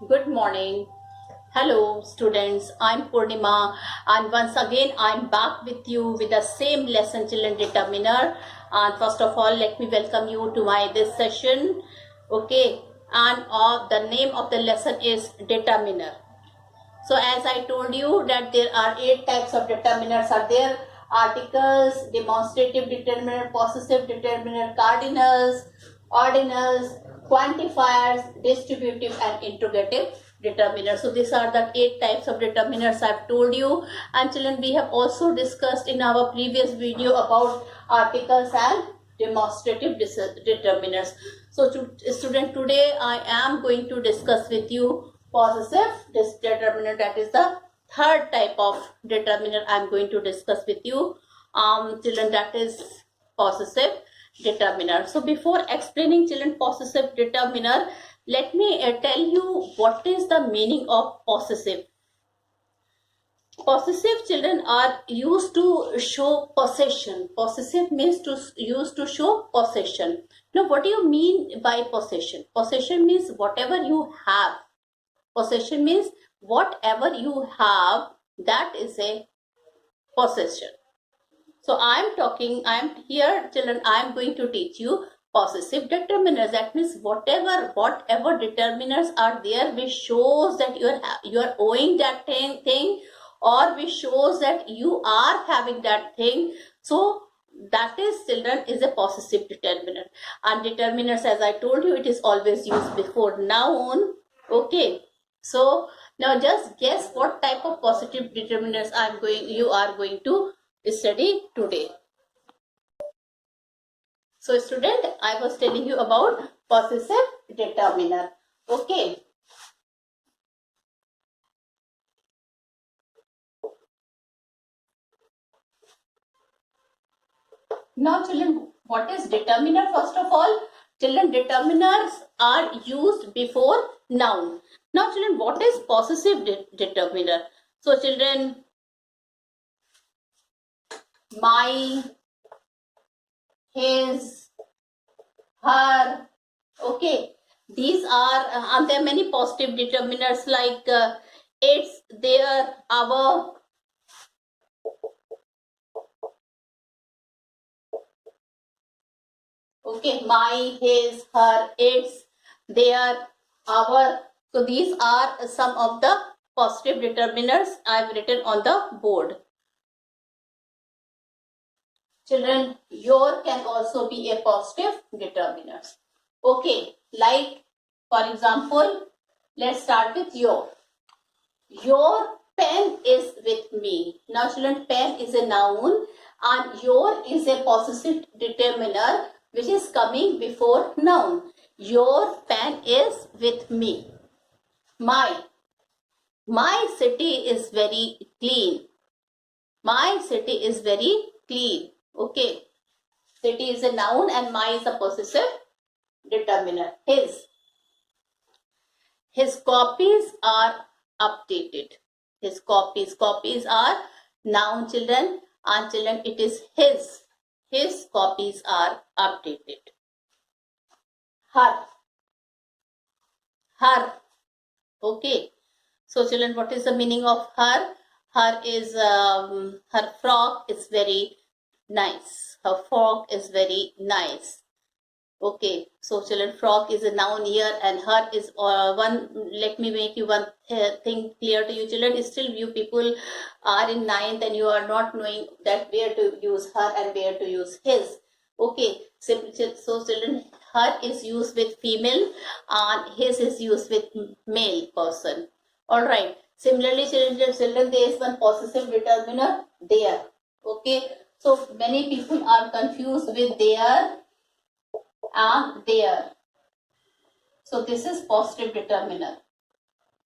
Good morning. Hello, students. I'm Purnima, and once again, I'm back with you with the same lesson, children determiner. And first of all, let me welcome you to my this session. Okay, and the name of the lesson is determiner. So, as I told you that there are 8 types of determiners are there: articles, demonstrative determiner, possessive determiner, cardinals, ordinals, quantifiers, distributive and interrogative determiners. So these are the 8 types of determiners I've told you. And children, we have also discussed in our previous video about articles and demonstrative determiners. So student, today I am going to discuss with you possessive determiner. That is the third type of determiner I'm going to discuss with you. Children, that is possessive determiner. So before explaining children possessive determiner, let me tell you what is the meaning of possessive. Possessive children are used to show possession. Possessive means used to show possession. Now, what do you mean by possession? Possession means whatever you have. Possession means whatever you have, that is a possession. So I am here, children, I am going to teach you possessive determiners. That means whatever determiners are there which shows that you are owing that thing, or which shows that you are having that thing. So that is, children, is a possessive determiner. And determiners, as I told you, it is always used before noun. Okay. So now just guess what type of positive determiners you are going to study today. So student, I was telling you about possessive determiner. Okay. Now children, what is determiner? First of all, children, determiners are used before noun. Now children, what is possessive determiner? So children, my, his, her. Okay, these are and there are many positive determiners like it's, their, our. Okay, my, his, her, its, their, our. So these are some of the positive determiners I've written on the board. Children, your can also be a positive determiner. Okay, like for example, let's start with your. Your pen is with me. Now children, pen is a noun and your is a possessive determiner which is coming before noun. Your pen is with me. My city is very clean. My city is very clean. Okay. City is a noun and my is a possessive determiner. His copies are updated. His copies are noun, children, and children, it is his copies are updated. Her. Okay, so children, what is the meaning of her? Her is her frock is very nice. Her frock is very nice. Okay, so children, frog is a noun here and her is one. Let me make you one thing clear to you, children. Still you people are in 9th and you are not knowing that where to use her and where to use his. Okay, so children, her is used with female and his is used with male person. Alright, similarly children, there is one possessive determiner, there. Okay, so many people are confused with there and there. So this is positive determiner.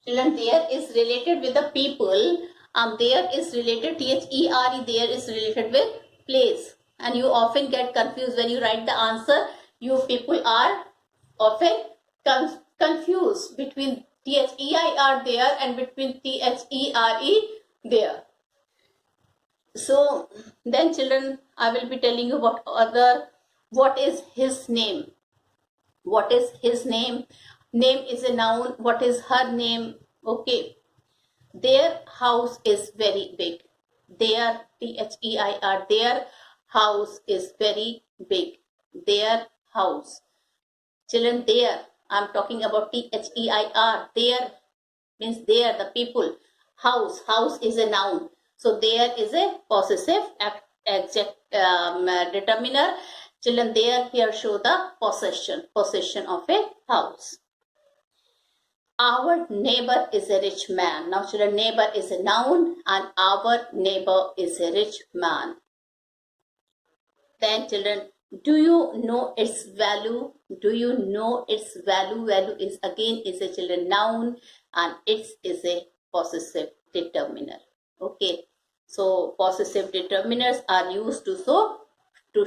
Children, there is related with the people and there is related, there, there is related with place. And you often get confused when you write the answer. You people are often confused between there there and between there. So then children, I will be telling you what is his name. What is his name? Name is a noun. What is her name? Okay. Their house is very big. Their, Their, their house is very big. Their house. Children, there. I'm talking about Their. There means there, the people. House. House is a noun. So there is a possessive determiner. Children, there here show the possession of a house. Our neighbor is a rich man. Now children, neighbor is a noun and our neighbor is a rich man. Then children, do you know its value? Do you know its value? Value is again is a children noun and its is a possessive determiner. Okay. So possessive determiners are used to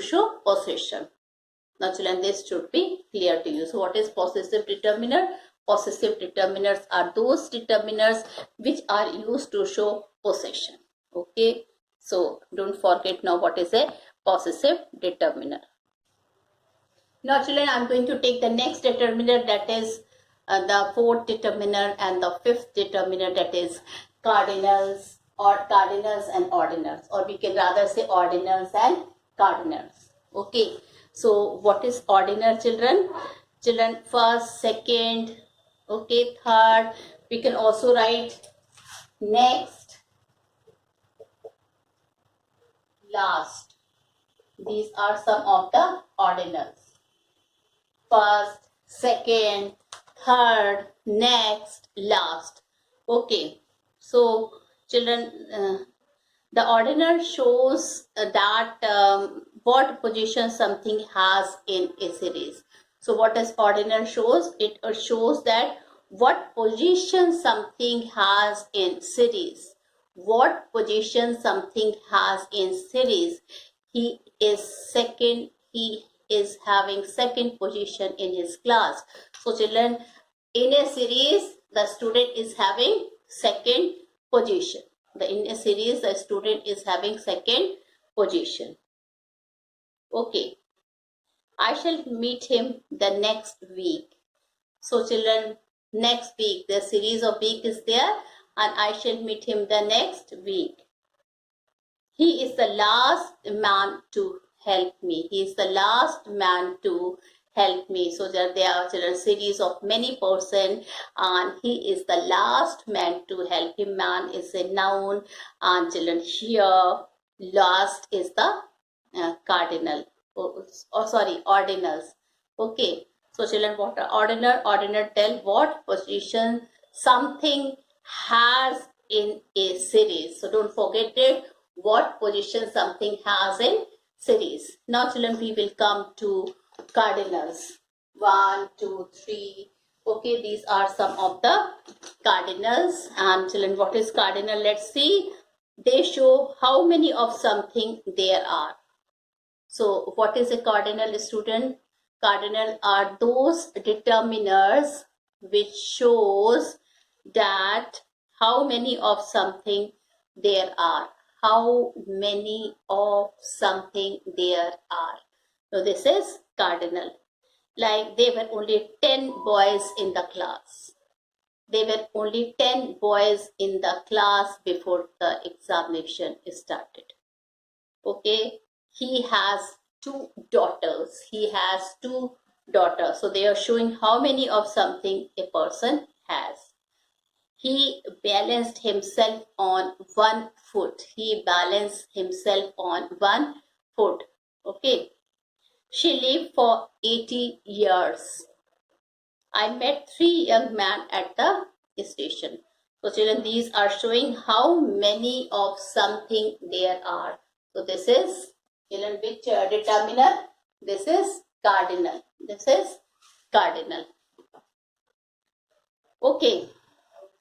show possession. Now children, this should be clear to you. So what is possessive determiner? Possessive determiners are those determiners which are used to show possession. Okay. So don't forget now what is a possessive determiner. Now children, I'm going to take the next determiner, that is the fourth determiner and the fifth determiner, that is cardinals and ordinals, or we can rather say ordinals and cardinals. Okay. So what is ordinal, children? Children, first, second, okay, third. We can also write next, last. These are some of the ordinals. First, second, third, next, last. Okay. So children, the ordinal shows that what position something has in a series. So what does ordinal shows? It shows that what position something has in series. What position something has in series. He is second. He is having second position in his class. So children, in a series, the student is having second position. In a series, the student is having second position. Okay. I shall meet him the next week. So children, next week, the series of week is there and I shall meet him the next week. He is the last man to help me. He is the last man to help me. So there are children series of many person and he is the last man to help him. Man is a noun and children here last is the cardinal. Ordinals. Okay. So children, what are ordinal? Ordinal tell what position something has in a series. So don't forget it. What position something has in series. Now children, we will come to cardinals. 1, 2, 3. Okay, these are some of the cardinals. And children, what is cardinal? Let's see. They show how many of something there are. So what is a cardinal, student? Cardinal are those determiners which shows that how many of something there are. How many of something there are. So this is cardinal. Like there were only 10 boys in the class. There were only 10 boys in the class before the examination started. Okay. He has 2 daughters. He has 2 daughters. So they are showing how many of something a person has. He balanced himself on 1 foot. He balanced himself on 1 foot. Okay. She lived for 80 years. I met 3 young men at the station. So children, these are showing how many of something there are. So this is children, which determiner? This is cardinal. This is cardinal. Okay.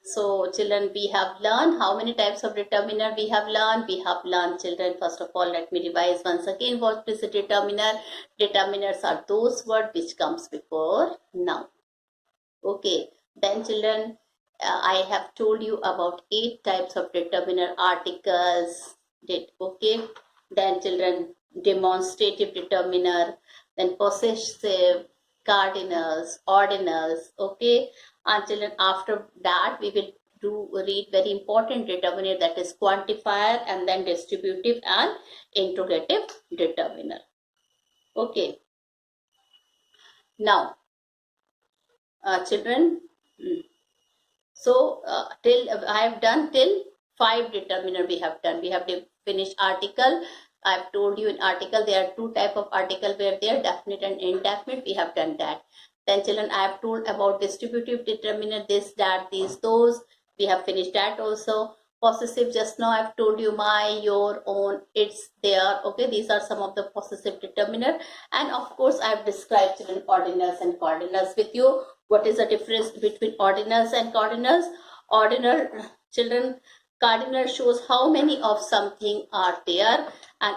So children, we have learned how many types of determiner we have learned. We have learned, children, first of all, let me revise once again what is a determiner. Determiners are those words which comes before noun. Okay. Then children, I have told you about 8 types of determiner. Articles. Okay. Then children, demonstrative determiner. Then possessive. cardinals, ordinals. Okay, and children, after that we will read very important determiner, that is quantifier, and then distributive and integrative determiner. Okay, now children, so till I have done till 5 determiner we have done. We have finished article. I have told you in article there are 2 type of article where they are definite and indefinite. We have done that. Then children, I have told about distributive determiner, this, that, these, those. We have finished that also. Possessive, just now I have told you my, your, own, its, their. Okay, these are some of the possessive determiner. And of course I have described children ordinals and cardinals with you. What is the difference between ordinals and cardinals? Ordinal, children, cardinal shows how many of something are there, and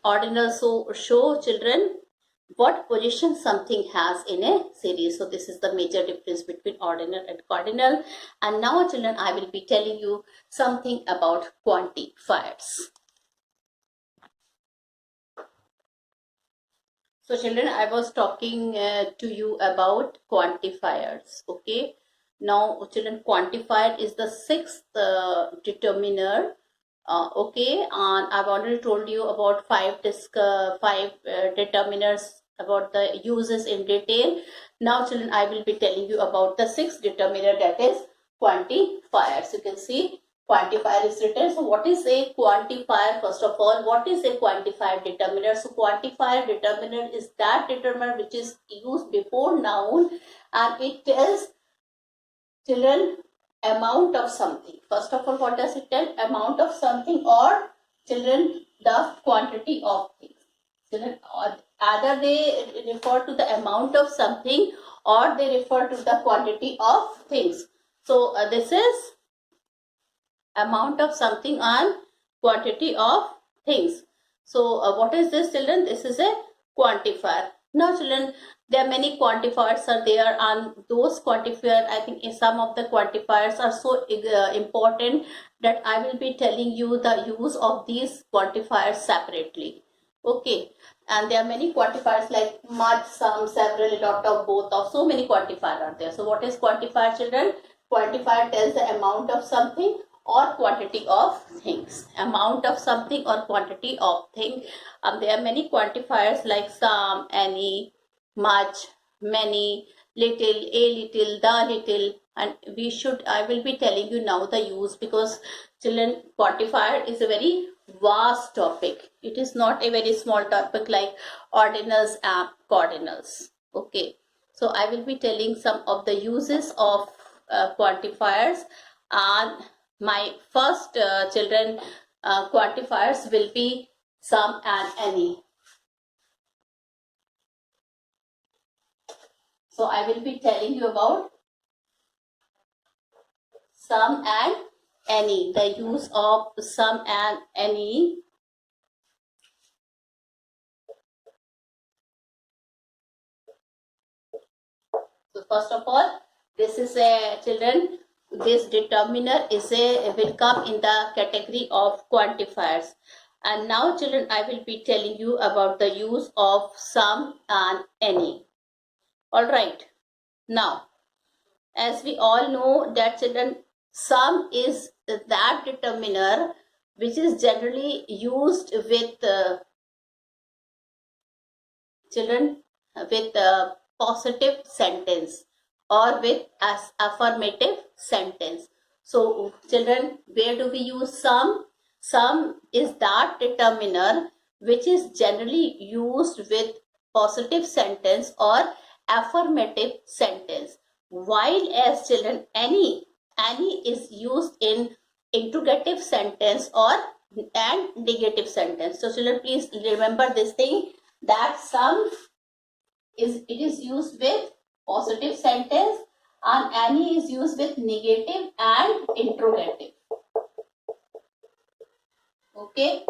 ordinal show children what position something has in a series. So this is the major difference between ordinal and cardinal. And now children, I will be telling you something about quantifiers. So children, I was talking to you about quantifiers. Okay, now children, quantifier is the 6th determiner. Okay, and I've already told you about 5 determiners, about the uses in detail. Now children, I will be telling you about the 6th determiner, that is quantifiers. You can see quantifier is written. So what is a quantifier? First of all, what is a quantifier determiner? So quantifier determiner is that determiner which is used before noun, and it tells children amount of something. First of all, what does it tell? Amount of something, or children the quantity of things. Children, either they refer to the amount of something or they refer to the quantity of things. So this is amount of something and quantity of things. So what is this children? This is a quantifier. Now children, there are many quantifiers are there, and those quantifiers, I think some of the quantifiers are so important that I will be telling you the use of these quantifiers separately. Okay, and there are many quantifiers like much, some, several, a lot of, both of, so many quantifiers are there. So what is quantifier children? Quantifier tells the amount of something or quantity of things. Amount of something or quantity of thing. There are many quantifiers like some, any, much, many, little, a little, the little, and I will be telling you now the use, because children, quantifier is a very vast topic. It is not a very small topic like ordinals and cardinals. Okay, so I will be telling some of the uses of quantifiers, and my first children quantifiers will be some and any. So I will be telling you about some and any, the use of some and any. So first of all, this is a children, this determiner will come in the category of quantifiers. And now children, I will be telling you about the use of some and any. All right. Now, as we all know that children, some is that determiner which is generally used with children with a positive sentence or with as affirmative sentence. So children, where do we use some? Some is that determiner which is generally used with positive sentence or affirmative sentence, while as children, any is used in interrogative sentence or and negative sentence. So children, please remember this thing, that some is used with positive sentence and any is used with negative and interrogative. Okay,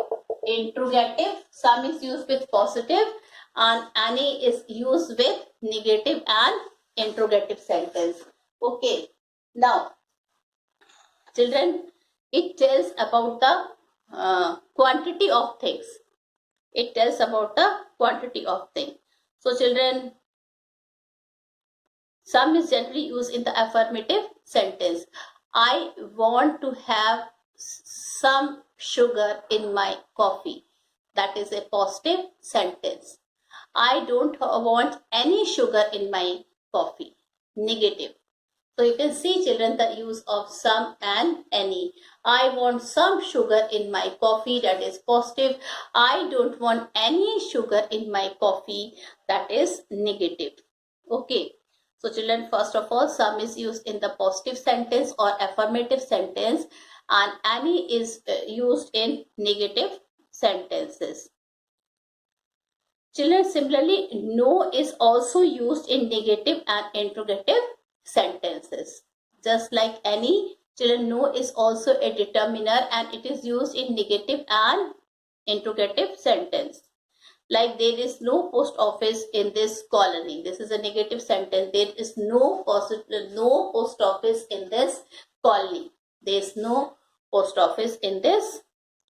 interrogative, some is used with positive and any is used with negative and interrogative sentence. Okay, now children, it tells about the quantity of things. It tells about the quantity of things. So children, Some is generally used in the affirmative sentence. I want to have some sugar in my coffee. That is a positive sentence. I don't want any sugar in my coffee. Negative. So you can see, children, the use of some and any. I want some sugar in my coffee, that is positive. I don't want any sugar in my coffee, that is negative. Okay. So children, first of all, some is used in the positive sentence or affirmative sentence, and any is used in negative sentences. Children, similarly, no is also used in negative and interrogative sentences. Just like any, children, no is also a determiner and it is used in negative and interrogative sentence. Like, there is no post office in this colony. This is a negative sentence. There is no post office in this colony. There is no post office in this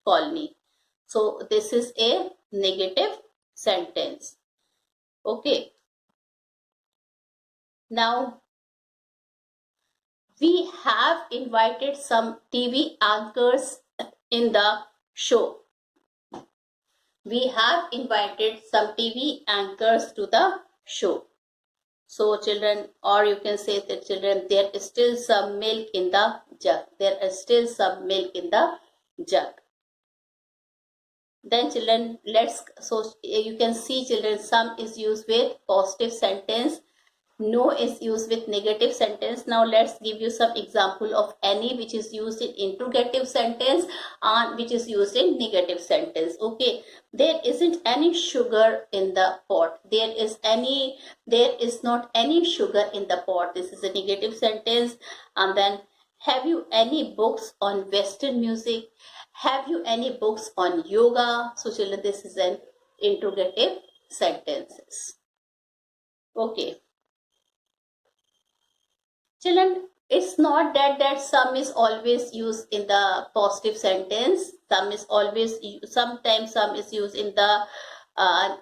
colony. So this is a negative sentence. Okay. Now, we have invited some TV anchors in the show. We have invited some TV anchors to the show. So children, or you can say that children, there is still some milk in the jug. There is still some milk in the jug. Then children, so you can see, children, some is used with positive sentence. No is used with negative sentence. Now let's give you some example of any, which is used in interrogative sentence and which is used in negative sentence. Okay, there isn't any sugar in the pot. There is not any sugar in the pot. This is a negative sentence. And then, have you any books on Western music? Have you any books on yoga? So children, this is an interrogative sentences. Okay. Children, it's not that some is always used in the positive sentence. Sometimes some is used in the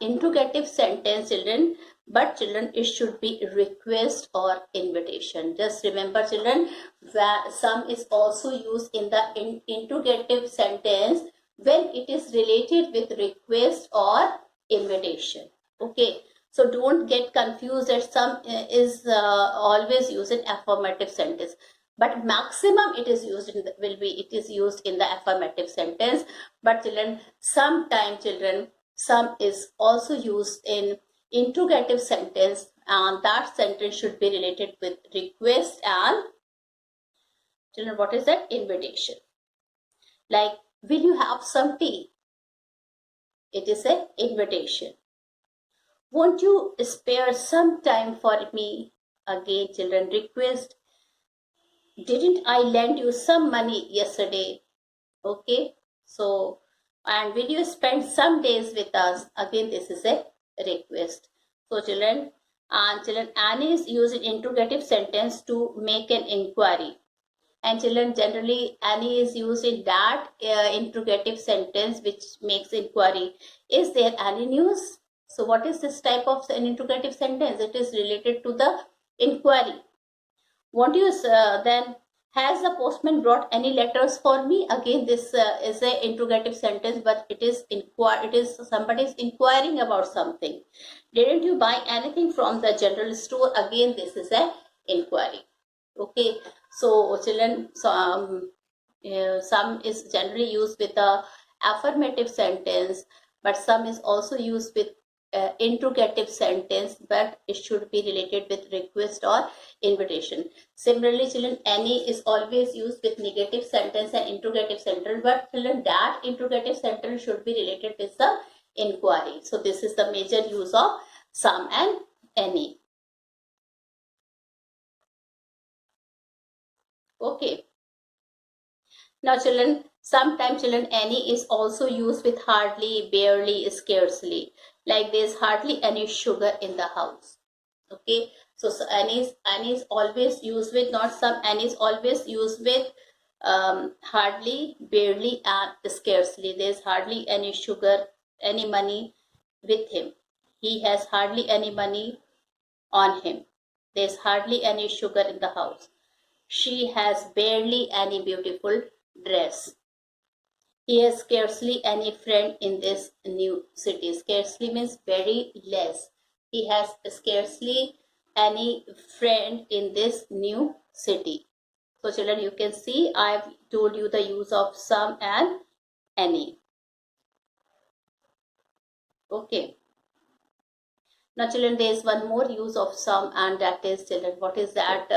interrogative sentence, children. But children, it should be request or invitation. Just remember, children, that some is also used in the interrogative sentence when it is related with request or invitation. Okay. So don't get confused that some is always used in affirmative sentence, but maximum it is used in the affirmative sentence. But children, sometimes children, some is also used in interrogative sentence, and that sentence should be related with request and, children, what is that? Invitation. Like, will you have some tea? It is an invitation. Won't you spare some time for me? Again, children, request. Didn't I lend you some money yesterday? Okay. So, and will you spend some days with us? Again, this is a request. So, children, Annie is used in interrogative sentence to make an inquiry. And children, generally, Annie is used in that interrogative sentence which makes inquiry. Is there any news? So what is this type of an interrogative sentence? It is related to the inquiry. Won't you then, has the postman brought any letters for me? Again, this is an interrogative sentence, but it is somebody is inquiring about something. Didn't you buy anything from the general store? Again, this is an inquiry. Okay, so children, some is generally used with the affirmative sentence, but some is also used with interrogative sentence, but it should be related with request or invitation. Similarly, children, any is always used with negative sentence and interrogative sentence, but children, that interrogative sentence should be related with the inquiry. So this is the major use of some and any. Okay. Now children, sometimes children, any is also used with hardly, barely, scarcely. Like, there's hardly any sugar in the house. Okay, so any is always used with, not some, any is always used with hardly, barely, and scarcely. There's hardly any sugar, any money with him. He has hardly any money on him. There's hardly any sugar in the house. She has barely any beautiful dress. He has scarcely any friend in this new city. Scarcely means very less. He has scarcely any friend in this new city. So children, you can see I've told you the use of some and any. Okay. Now children, there is one more use of some, and that is, children, what is that?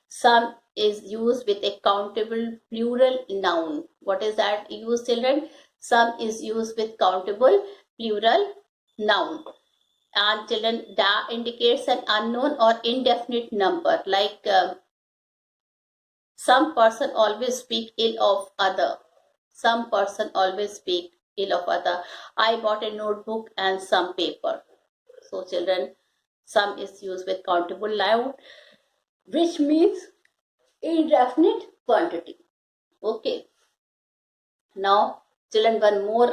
Some is used with a countable plural noun. What is that use, children? Some is used with countable plural noun. And children, that indicates an unknown or indefinite number, like some person always speak ill of other. Some person always speak ill of other. I bought a notebook and some paper. So children, some is used with countable noun, which means indefinite quantity. Okay. Now children, one more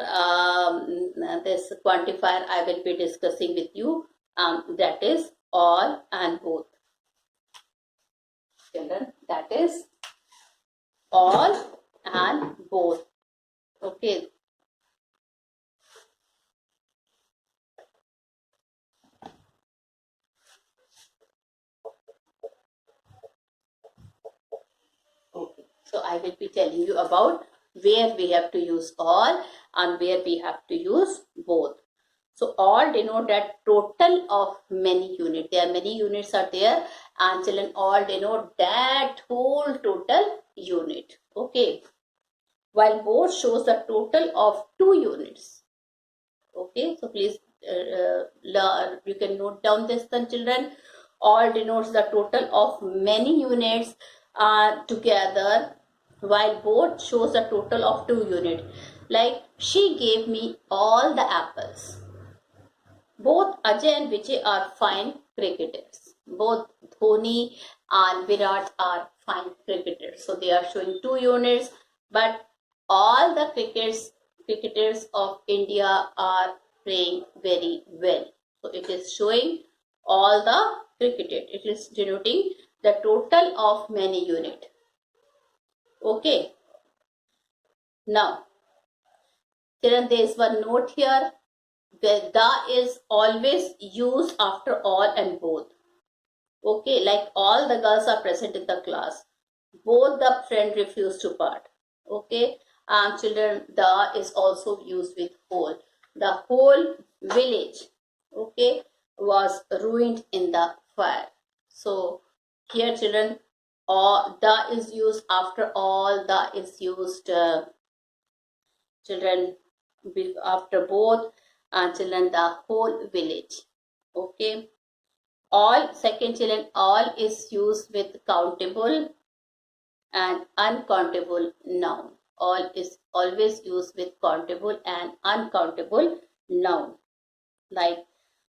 this quantifier I will be discussing with you, that is all and both. Children, that is all and both. Okay. Okay. So I will be telling you about where we have to use all and where we have to use both. So all denote that total of many units. There are many units are there, and children, all denote that whole total unit. Okay. While both shows the total of 2 units. Okay. So please learn. You can note down this then, children. All denotes the total of many units together, while both shows a total of 2 units. Like, she gave me all the apples. Both Ajay and Vijay are fine cricketers. Both Dhoni and Virat are fine cricketers. So they are showing 2 units, but all the cricketers of India are playing very well. So it is showing all the cricketers. It is denoting the total of many unit. Okay. Now, there is one note here. The is always used after all and both. Okay, like all the girls are present in the class. Both the friend refused to part. Okay, and children, the is also used with whole. The whole village, okay, was ruined in the fire. So here, children, all the is used after all. The is used, children, after both, and children, the whole village. Okay. All, second, children, all is used with countable and uncountable noun. All is always used with countable and uncountable noun. Like,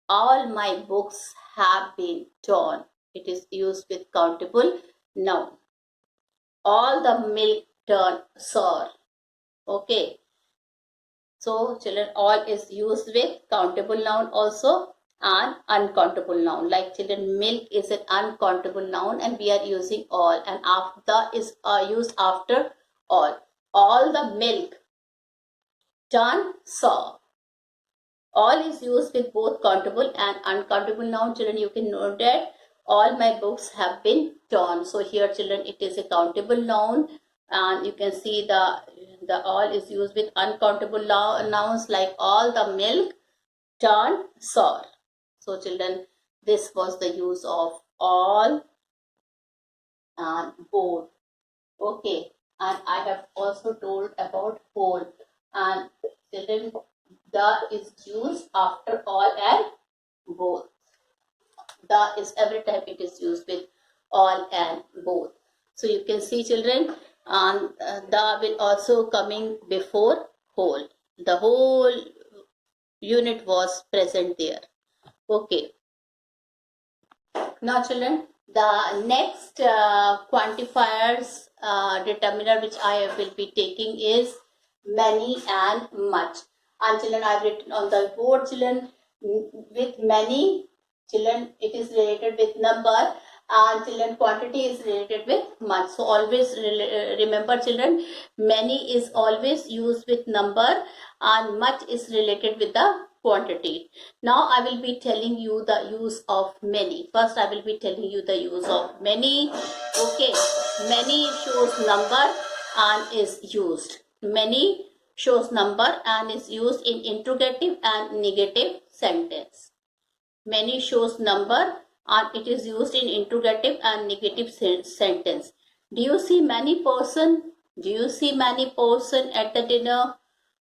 all my books have been torn. It is used with countable noun. All the milk turned sour. Okay. So children, all is used with countable noun also and uncountable noun. Like, children, milk is an uncountable noun and we are using all, and after is used after all. All the milk turned sour. All is used with both countable and uncountable noun. Children, you can note that all my books have been torn. So here, children, it is a countable noun, and you can see the all is used with uncountable nouns, like all the milk turned sour. So children, this was the use of all and both. Okay, and I have also told about whole, and children, the is used after all and both. The is every time it is used with all and both. So you can see, children, and the will also coming before whole. The whole unit was present there. Okay. Now children, the next quantifiers determiner which I will be taking is many and much. And children, I have written on the board, children, with many Children, it is related with number, and children, quantity is related with much. So always remember children, many is always used with number and much is related with the quantity. Now I will be telling you the use of many. First I will be telling you the use of many. Okay, many shows number and is used. Many shows number and is used in interrogative and negative sentence. Many shows number and it is used in interrogative and negative sentence. Do you see many person? Do you see many person at the dinner?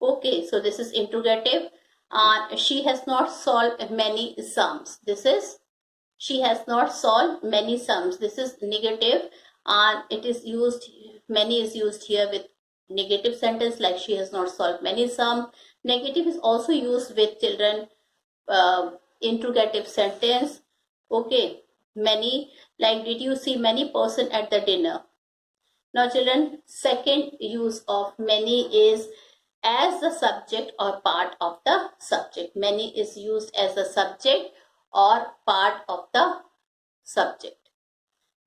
Okay, so this is interrogative, and she has not solved many sums. This is she has not solved many sums. This is negative, and it is used, many is used here with negative sentence, like she has not solved many sum. Negative is also used with children interrogative sentence. Okay, many, like did you see many person at the dinner? Now children, second use of many is as the subject or part of the subject. Many is used as a subject or part of the subject.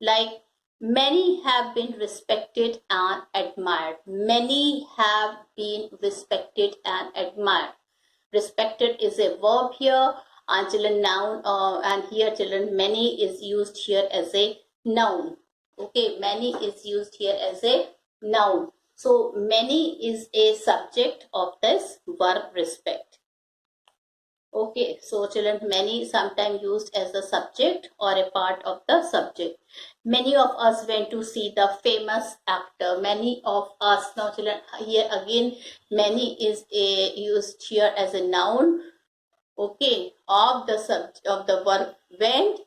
Like many have been respected and admired. Many have been respected and admired. Respected is a verb here, and children noun, and here children many is used here as a noun. Okay, many is used here as a noun. So many is a subject of this verb respect. Okay, so children, many sometimes used as a subject or a part of the subject. Many of us went to see the famous actor. Many of us. Now children, here again many is used here as a noun. Okay, of the subject of the verb went.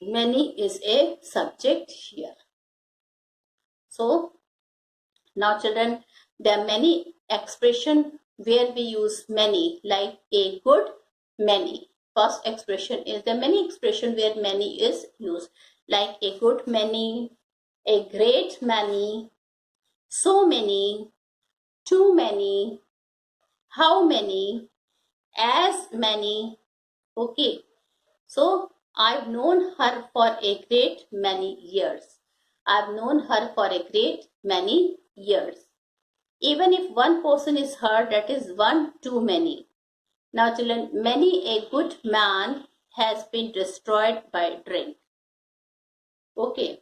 Many is a subject here. So now children, there are many expressions where we use many, like a good many. First expression is the many expression where many is used, like a good many, a great many, so many, too many, how many, as many. Okay, so I've known her for a great many years. I've known her for a great many years. Even if one person is hurt, that is one too many. Now children, many a good man has been destroyed by drink. Okay,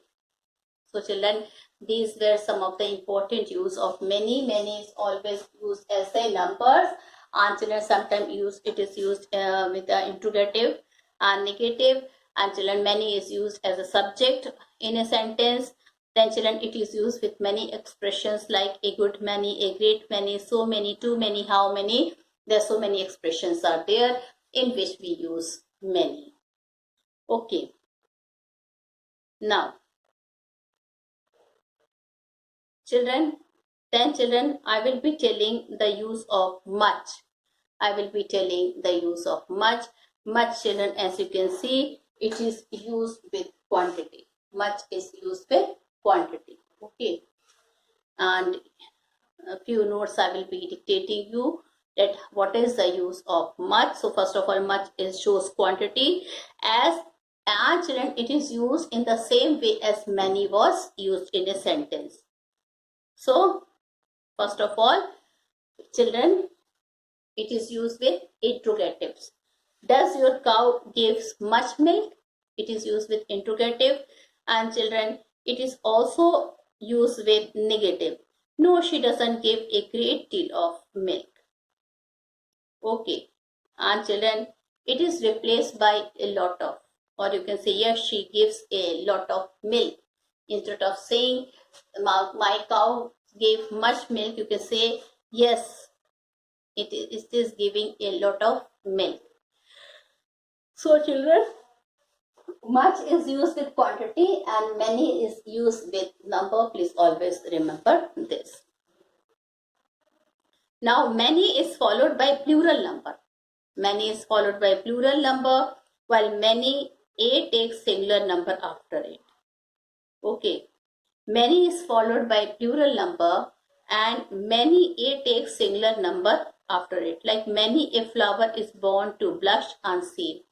so children, these were some of the important use of many. Many is always used as a numbers, and children sometimes it is used with the interrogative and negative, and children many is used as a subject in a sentence. Then children, it is used with many expressions like a good many, a great many, so many, too many, how many. There are so many expressions are there in which we use many. Okay. Now, children, I will be telling the use of much. I will be telling the use of much. Much children, as you can see, it is used with quantity. Much is used with quantity. Okay, and a few notes I will be dictating you that what is the use of much. So first of all, much is shows quantity, as children it is used in the same way as many was used in a sentence. So first of all, children, it is used with interrogatives. Does your cow gives much milk? It is used with interrogative. And children, it is also used with negative. No, she doesn't give a great deal of milk. Okay. And children, it is replaced by a lot of, or you can say yes, she gives a lot of milk. Instead of saying my cow gave much milk, you can say yes, it is giving a lot of milk. So children, much is used with quantity and many is used with number. Please always remember this. Now many is followed by plural number. Many is followed by plural number, while many a takes singular number after it. Okay. Many is followed by plural number and many a takes singular number after it. Like many a flower is born to blush unseen.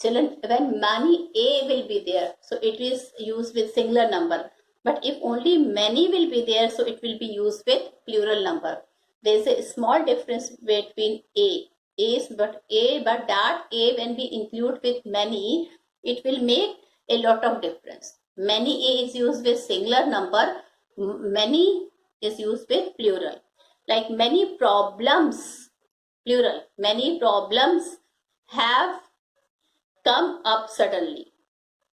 Children, when many A will be there, so it is used with singular number. But if only many will be there, so it will be used with plural number. There is a small difference between A. But that A when we include with many, it will make a lot of difference. Many A is used with singular number, many is used with plural. Like many problems, plural, many problems have come up suddenly.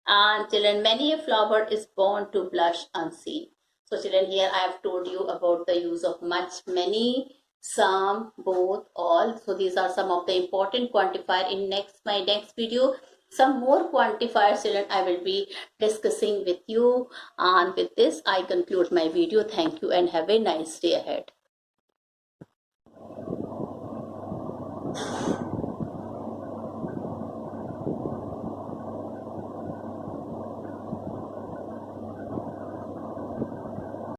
And children, many a flower is born to blush unseen. So children, here I have told you about the use of much, many, some, both, all. So these are some of the important quantifier. In my next video, some more quantifiers, children, I will be discussing with you. And with this, I conclude my video. Thank you and have a nice day ahead.